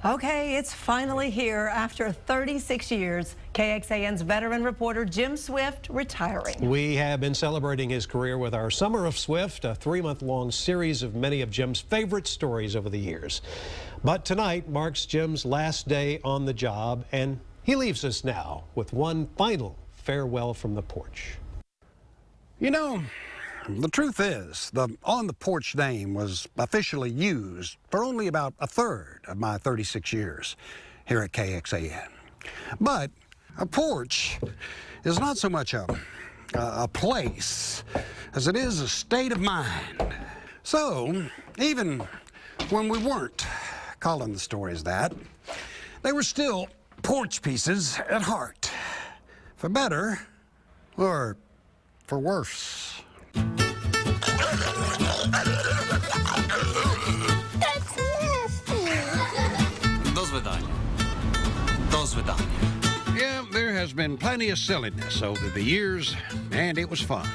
Okay, it's finally here. After 36 years, KXAN's veteran reporter Jim Swift retiring. We have been celebrating his career with our Summer of Swift, a 3-month-long series of many of Jim's favorite stories over the years. But tonight marks Jim's last day on the job, and he leaves us now with one final farewell from the porch. You know, the truth is, the On the Porch name was officially used for only about a third of my 36 years here at KXAN. But a porch is not so much a place as it is a state of mind. So, even when we weren't calling the stories that, they were still porch pieces at heart, for better or for worse. Yeah, there has been plenty of silliness over the years, and it was fun.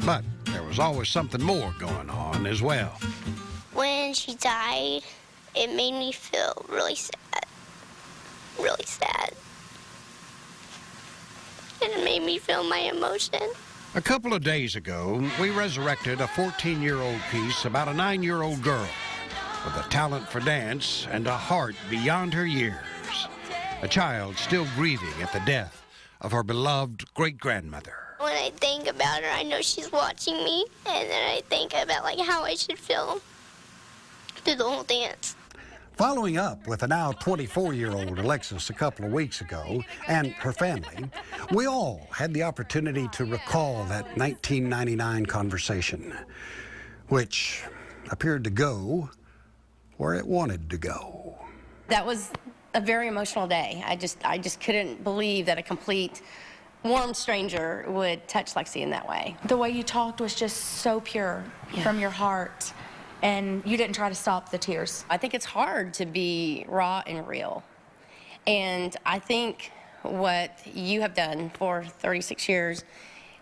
But there was always something more going on as well. When she died, it made me feel really sad. Really sad. It made me feel my emotion. A couple of days ago, we resurrected a 14-year-old piece about a 9-year-old girl with a talent for dance and a heart beyond her years. A child still grieving at the death of her beloved great-grandmother. When I think about her, I know she's watching me, and then I think about how I should feel through the whole dance. Following up with the now 24-year-old Alexis a couple of weeks ago and her family, we all had the opportunity to recall that 1999 conversation, which appeared to go where it wanted to go. That was a very emotional day. I just couldn't believe that a complete warm stranger would touch Lexi in that way. The way you talked was just so pure from your heart, and you didn't try to stop the tears. I think it's hard to be raw and real. And I think what you have done for 36 years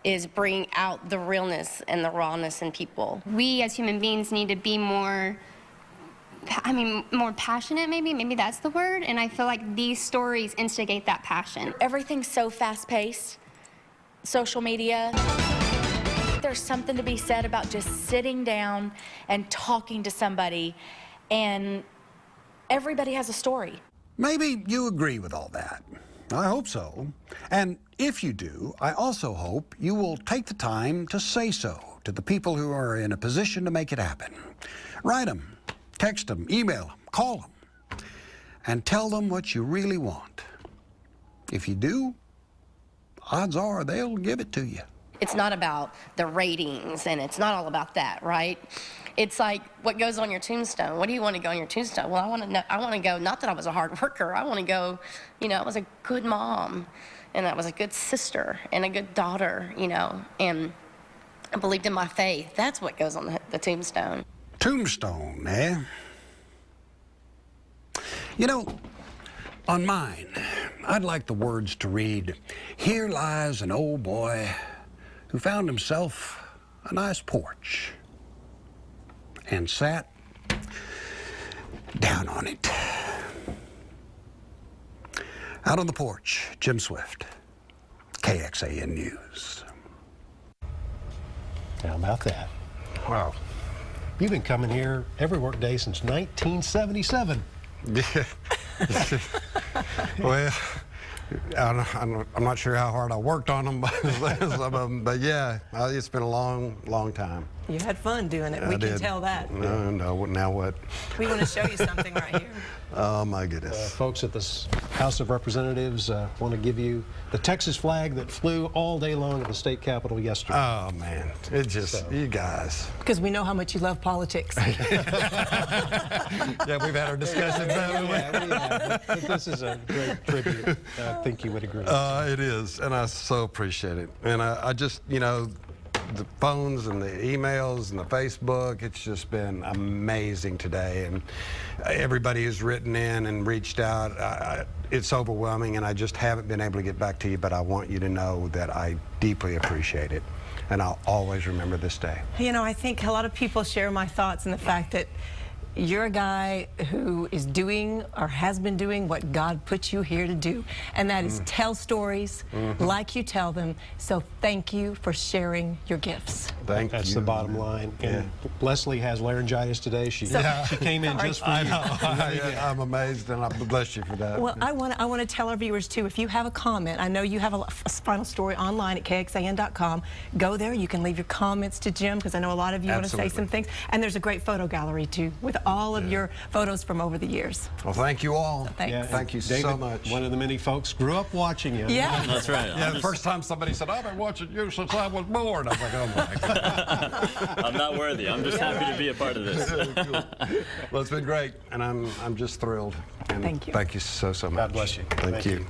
is bring out the realness and the rawness in people. We as human beings need to be more passionate, maybe that's the word, and I feel like these stories instigate that passion. Everything's so fast-paced, social media. There's something to be said about just sitting down and talking to somebody, and everybody has a story. Maybe you agree with all that. I hope so. And if you do, I also hope you will take the time to say so to the people who are in a position to make it happen. Write them. Text them, email them, call them, and tell them what you really want. If you do, odds are they'll give it to you. It's not about the ratings, and it's not all about that, right? It's like what goes on your tombstone. What do you want to go on your tombstone? Well, I want to go, not that I was a hard worker. I want to go, I was a good mom, and I was a good sister and a good daughter, and I believed in my faith. That's what goes on the tombstone. Tombstone, eh? On mine, I'd like the words to read, "Here lies an old boy who found himself a nice porch and sat down on it." Out on the porch, Jim Swift, KXAN News. How about that? Wow. You've been coming here every work day since 1977. Yeah. Well, I'm not sure how hard I worked on them, but yeah, it's been a long, long time. You had fun doing it. We can tell that. No, now what? We want to show you something right here. Oh, my goodness. Folks at the House of Representatives want to give you the Texas flag that flew all day long at the state capitol yesterday. Oh, man. It just, you guys. Because we know how much you love politics. Yeah, we've had our discussions, haven't we? Yeah, we have. But this is a great tribute. I think you would agree. It is, and I so appreciate it. And I just, the phones and the emails and the Facebook, it's just been amazing today. And everybody who's written in and reached out, it's overwhelming, and I just haven't been able to get back to you, but I want you to know that I deeply appreciate it. And I'll always remember this day. I think a lot of people share my thoughts in the fact that you're a guy who is doing or has been doing what God put you here to do, and that is tell stories like you tell them. So thank you for sharing your gifts. Thank That's you. the bottom line. And Leslie has laryngitis today. She came in just for you. I'm amazed, and I bless you for that. Well, I want to tell our viewers too, if you have a comment, I know you have a final story online at kxan.com. Go there. You can leave your comments to Jim, because I know a lot of you want to say some things. And there's a great photo gallery too with all of your photos from over the years. Well, thank you all. Thanks. Yeah, Thank you David, so much. One of the many folks grew up watching you. Yeah. That's right. Yeah, the first time somebody said, I've been watching you since I was born. I was like, oh my God. I'm not worthy. I'm just happy to be a part of this. Cool. Well, it's been great, and I'm just thrilled. And Thank you. Thank you so much. God bless you. Thank you.